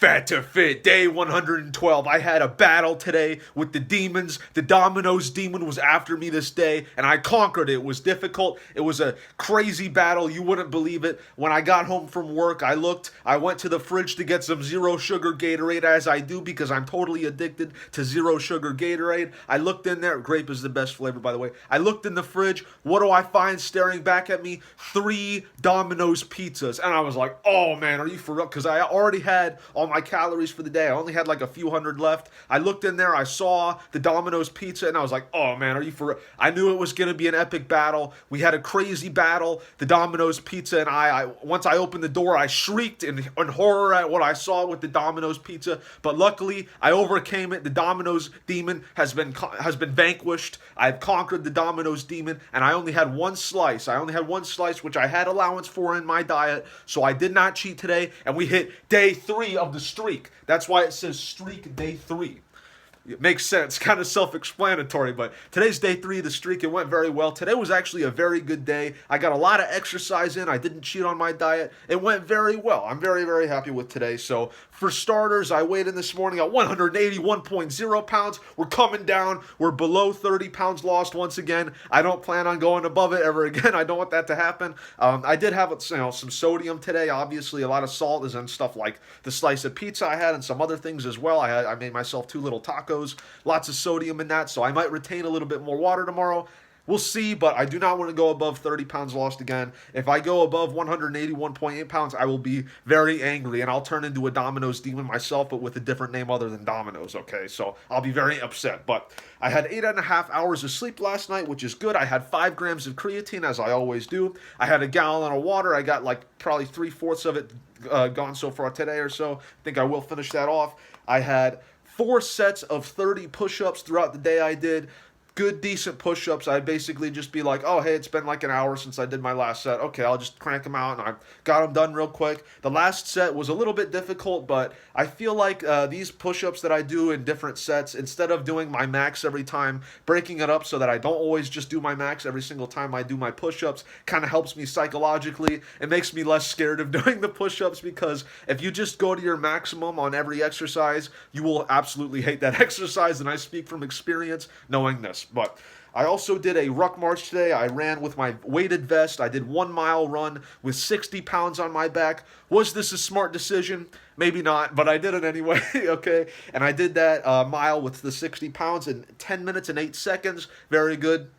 Fat to Fit, day 112. I had a battle today with the demons. The Domino's demon was after me this day, and I conquered it. It was difficult. It was a crazy battle. You wouldn't believe it. When I got home from work, I went to the fridge to get some zero sugar Gatorade, as I do because I'm totally addicted to zero sugar Gatorade. I looked in there. Grape is the best flavor, by the way. I looked in the fridge. What do I find staring back at me? 3 Domino's pizzas. And I was like, oh man, are you for real? Because I already had all my calories for the day. I only had like a few hundred left. I looked in there, I saw the Domino's pizza, and I was like, oh man, are you for real? I knew it was going to be an epic battle. We had a crazy battle. The Domino's pizza and I once I opened the door, I shrieked in horror at what I saw with the Domino's pizza. But luckily, I overcame it. The Domino's demon has been vanquished. I've conquered the Domino's demon, and I only had one slice. I only had one slice, which I had allowance for in my diet, so I did not cheat today, and we hit day 3 of the streak. That's why it says streak day 3. It makes sense, kind of self-explanatory, but today's day 3 of the streak. It went very well. Today was actually a very good day. I got a lot of exercise in. I didn't cheat on my diet. It went very well. I'm very, very happy with today. So for starters, I weighed in this morning at 181.0 pounds. We're coming down. We're below 30 pounds lost once again. I don't plan on going above it ever again. I don't want that to happen. I did have some sodium today. Obviously, a lot of salt is in stuff like the slice of pizza I had and some other things as well. I made myself 2 little tacos. Lots of sodium in that, so I might retain a little bit more water tomorrow. We'll see, but I do not want to go above 30 pounds lost again. If I go above 181.8 pounds, I will be very angry, and I'll turn into a Domino's demon myself, but with a different name other than Domino's, okay? So I'll be very upset. But I had 8.5 hours of sleep last night, which is good. I had 5 grams of creatine, as I always do. I had a gallon of water. I got like probably 3/4 of it gone so far today or so. I think I will finish that off. I had 4 sets of 30 push-ups throughout the day. I did good, decent push-ups. I'd basically just be like, oh, hey, it's been like an hour since I did my last set. Okay, I'll just crank them out, and I got them done real quick. The last set was a little bit difficult, but I feel like these push-ups that I do in different sets, instead of doing my max every time, breaking it up so that I don't always just do my max every single time I do my push-ups, kind of helps me psychologically. It makes me less scared of doing the push-ups, because if you just go to your maximum on every exercise, you will absolutely hate that exercise, and I speak from experience knowing this. But I also did a ruck march today. I ran with my weighted vest. I did 1 mile run with 60 pounds on my back. Was this a smart decision? Maybe not, but I did it anyway, okay? And I did that mile with the 60 pounds in 10 minutes and 8 seconds. Very good.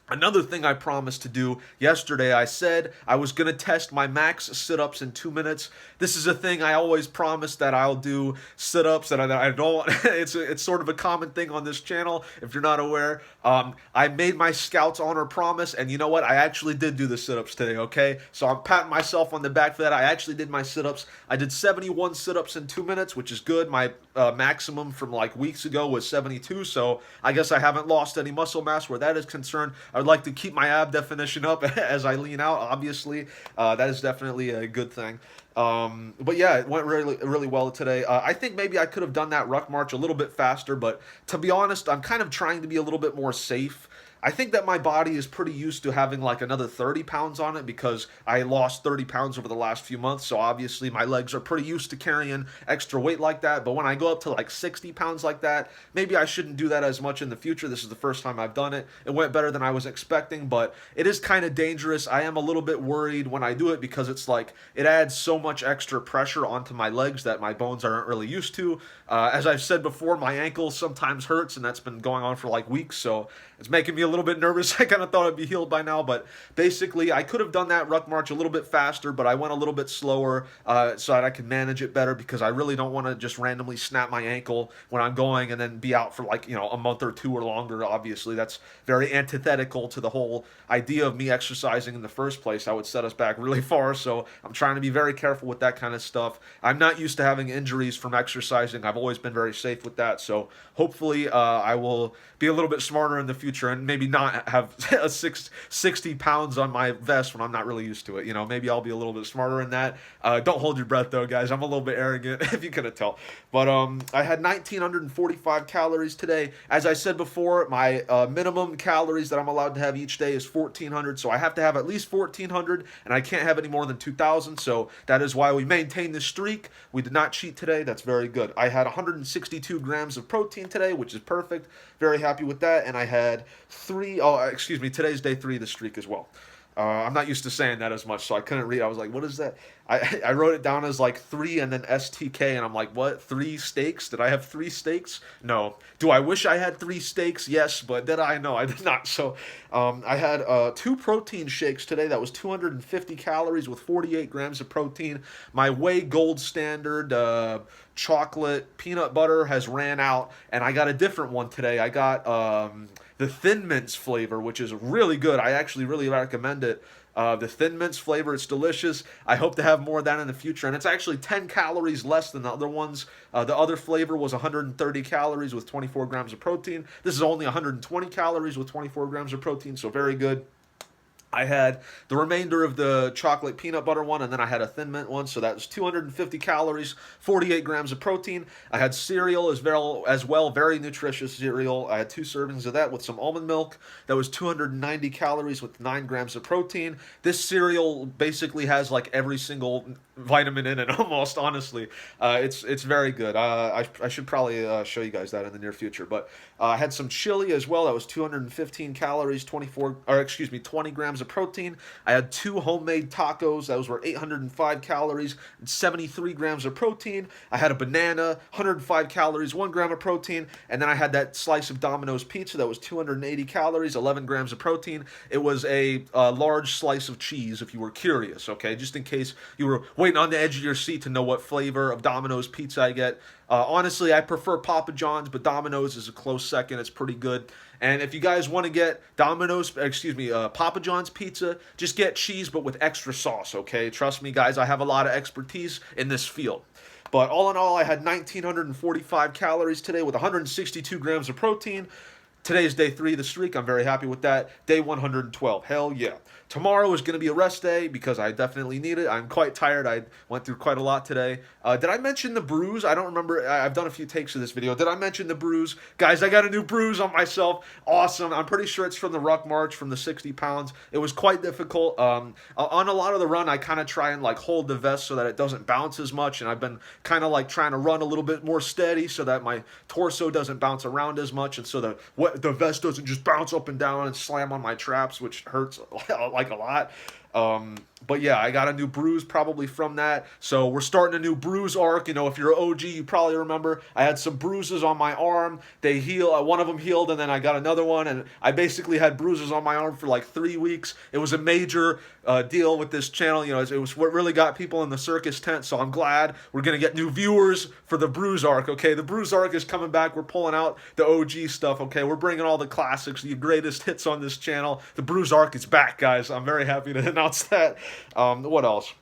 Another thing I promised to do yesterday, I said I was going to test my max sit-ups in 2 minutes. This is a thing I always promise, that I'll do sit-ups, and I don't, it's sort of a common thing on this channel, if you're not aware. I made my Scouts Honor promise, and you know what? I actually did do the sit-ups today, okay? So I'm patting myself on the back for that. I actually did my sit-ups. I did 71 sit-ups in 2 minutes, which is good. My maximum from like weeks ago was 72, so I guess I haven't lost any muscle mass where that is concerned. I would like to keep my ab definition up as I lean out, obviously. That is definitely a good thing. But yeah, it went really, really well today. I think maybe I could have done that ruck march a little bit faster, but to be honest, I'm kind of trying to be a little bit more safe. I think that my body is pretty used to having like another 30 pounds on it, because I lost 30 pounds over the last few months. So obviously my legs are pretty used to carrying extra weight like that. But when I go up to like 60 pounds like that, maybe I shouldn't do that as much in the future. This is the first time I've done it. It went better than I was expecting, but it is kind of dangerous. I am a little bit worried when I do it, because it's like it adds so much extra pressure onto my legs that my bones aren't really used to. As I've said before, my ankle sometimes hurts, and that's been going on for like weeks. So it's making me a little bit nervous. I kind of thought I'd be healed by now, but basically I could have done that ruck march a little bit faster, but I went a little bit slower so that I can manage it better, because I really don't want to just randomly snap my ankle when I'm going and then be out for like, a month or 2 or longer. Obviously, that's very antithetical to the whole idea of me exercising in the first place. That would set us back really far, so I'm trying to be very careful with that kind of stuff. I'm not used to having injuries from exercising. I've always been very safe with that, so hopefully I will be a little bit smarter in the future, and maybe not have 60 pounds on my vest when I'm not really used to it. Maybe I'll be a little bit smarter in that. Don't hold your breath though, guys. I'm a little bit arrogant, if you couldn't tell. But I had 1,945 calories today. As I said before, my minimum calories that I'm allowed to have each day is 1,400. So I have to have at least 1,400, and I can't have any more than 2,000. So that is why we maintain this streak. We did not cheat today. That's very good. I had 162 grams of protein today, which is perfect. Very happy with that. And I had today's day 3 of the streak as well. I'm not used to saying that as much, so I couldn't read. I was like, what is that? I wrote it down as like 3 and then STK, and I'm like, what? 3 steaks? Did I have 3 steaks? No. Do I wish I had 3 steaks? Yes, but did I? No, I did not. So I had 2 protein shakes today. That was 250 calories with 48 grams of protein. My Whey Gold Standard chocolate peanut butter has ran out, and I got a different one today. I got the Thin Mints flavor, which is really good. I actually really recommend it. The Thin Mints flavor, it's delicious. I hope to have more of that in the future. And it's actually 10 calories less than the other ones. The other flavor was 130 calories with 24 grams of protein. This is only 120 calories with 24 grams of protein, so very good. I had the remainder of the chocolate peanut butter one, and then I had a Thin Mint one, so that was 250 calories, 48 grams of protein. I had cereal as well, very nutritious cereal. I had 2 servings of that with some almond milk. That was 290 calories with 9 grams of protein. This cereal basically has like every single vitamin in it, almost, honestly. It's very good. I should probably show you guys that in the near future, but I had some chili as well. That was 215 calories, 20 grams of protein. I had 2 homemade tacos. Those were 805 calories and 73 grams of protein. I had a banana, 105 calories, 1 gram of protein. And then I had that slice of Domino's pizza that was 280 calories, 11 grams of protein. It was a large slice of cheese, if you were curious, okay? Just in case you were waiting on the edge of your seat to know what flavor of Domino's pizza I get. Honestly, I prefer Papa John's, but Domino's is a close second. It's pretty good. And if you guys want to get Papa John's pizza, just get cheese, but with extra sauce, okay? Trust me, guys, I have a lot of expertise in this field. But all in all, I had 1,945 calories today with 162 grams of protein. Today's day 3 of the streak. I'm very happy with that. Day 112. Hell yeah. Tomorrow is going to be a rest day because I definitely need it. I'm quite tired. I went through quite a lot today. Did I mention the bruise? I don't remember. I've done a few takes of this video. Did I mention the bruise? Guys, I got a new bruise on myself. Awesome. I'm pretty sure it's from the ruck march from the 60 pounds. It was quite difficult. On a lot of the run, I kind of try and like hold the vest so that it doesn't bounce as much. And I've been kind of like trying to run a little bit more steady so that my torso doesn't bounce around as much. And so the vest doesn't just bounce up and down and slam on my traps, which hurts like a lot. But yeah, I got a new bruise probably from that. So we're starting a new bruise arc. If you're an OG, you probably remember I had some bruises on my arm. They heal. One of them healed, and then I got another one, and I basically had bruises on my arm for like 3 weeks. It was a major deal with this channel. It was what really got people in the circus tent. So I'm glad we're gonna get new viewers for the bruise arc. Okay, the bruise arc is coming back. We're pulling out the OG stuff. Okay, we're bringing all the classics, the greatest hits on this channel. The bruise arc is back, guys. I'm very happy to announce that. What else?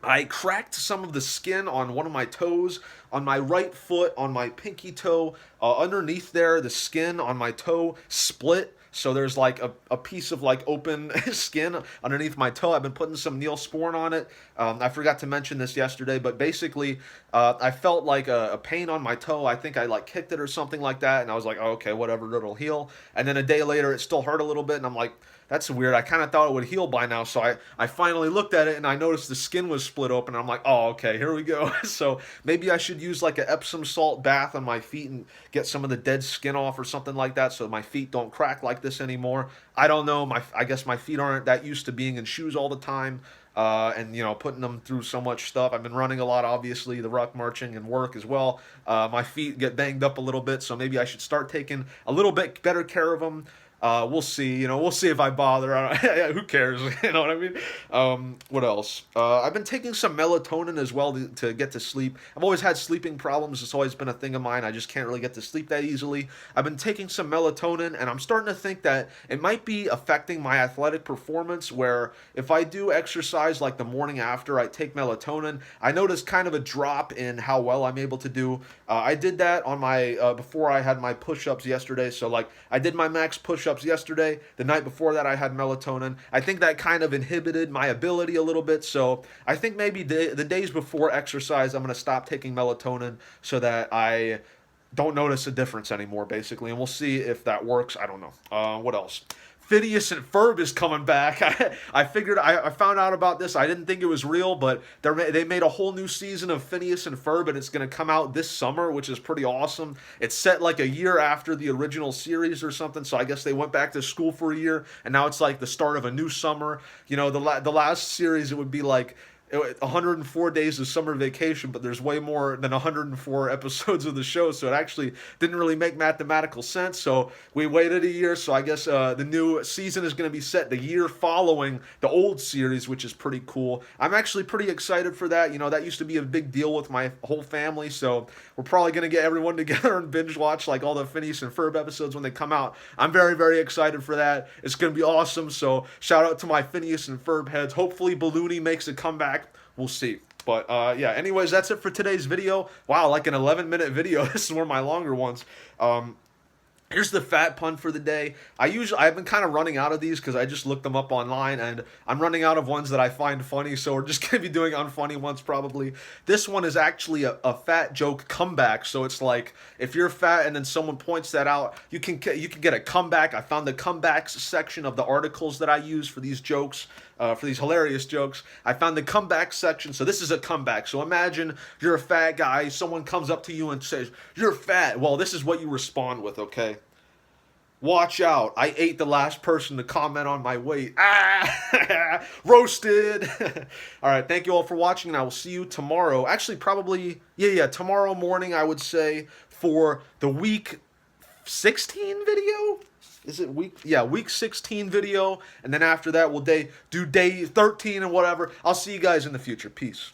I cracked some of the skin on one of my toes, on my right foot, on my pinky toe. Underneath there, the skin on my toe split. So there's like a piece of like open skin underneath my toe. I've been putting some Neosporin on it. I forgot to mention this yesterday, but basically I felt like a pain on my toe. I think I like kicked it or something like that, and I was like, oh, okay, whatever, it'll heal. And then a day later, it still hurt a little bit, and I'm like, that's weird. I kind of thought it would heal by now, so I finally looked at it, and I noticed the skin was split open, and I'm like, oh, okay, here we go. So maybe I should use like an Epsom salt bath on my feet and get some of the dead skin off or something like that so my feet don't crack like this anymore. I don't know. I guess my feet aren't that used to being in shoes all the time. And putting them through so much stuff. I've been running a lot, obviously, the ruck marching and work as well. My feet get banged up a little bit, so maybe I should start taking a little bit better care of them. We'll see. We'll see if I bother. Who cares? You know what I mean? What else? I've been taking some melatonin as well to get to sleep. I've always had sleeping problems. It's always been a thing of mine. I just can't really get to sleep that easily. I've been taking some melatonin, and I'm starting to think that it might be affecting my athletic performance, where if I do exercise like the morning after I take melatonin, I notice kind of a drop in how well I'm able to do. I did that on my before I had my push-ups yesterday. So like I did my max push push-ups yesterday. The night before that, I had melatonin. I think that kind of inhibited my ability a little bit. So I think maybe the days before exercise, I'm going to stop taking melatonin so that I don't notice a difference anymore, basically. And we'll see if that works. I don't know. What else? Phineas and Ferb is coming back. I found out about this. I didn't think it was real, but they made a whole new season of Phineas and Ferb, and it's going to come out this summer, which is pretty awesome. It's set like a year after the original series or something, so I guess they went back to school for a year, and now it's like the start of a new summer. You know, the last series, it would be like 104 days of summer vacation, but there's way more than 104 episodes of the show, so it actually didn't really make mathematical sense. So we waited a year, so I guess the new season is going to be set the year following the old series, which is pretty cool. I'm actually pretty excited for that. You know, that used to be a big deal with my whole family, so we're probably going to get everyone together and binge watch like all the Phineas and Ferb episodes when they come out. I'm very, very excited for that. It's going to be awesome, so shout out to my Phineas and Ferb heads. Hopefully Balloony makes a comeback. We'll see. But yeah, anyways, that's it for today's video. Wow, like an 11-minute video. This is one of my longer ones. Here's the fat pun for the day. I've been kind of running out of these because I just looked them up online, and I'm running out of ones that I find funny, so we're just going to be doing unfunny ones probably. This one is actually a fat joke comeback, so it's like if you're fat and then someone points that out, you can get a comeback. I found the comebacks section of the articles that I use for these jokes, for these hilarious jokes. I found the comeback section, so this is a comeback. So imagine you're a fat guy, someone comes up to you and says, "You're fat." Well, this is what you respond with, okay? "Watch out, I ate the last person to comment on my weight." Ah, roasted. All right, thank you all for watching, and I will see you tomorrow. Actually, probably, tomorrow morning, I would say, for the week 16 video. Is it week 16 video, and then after that, we'll do day 13 and whatever. I'll see you guys in the future. Peace.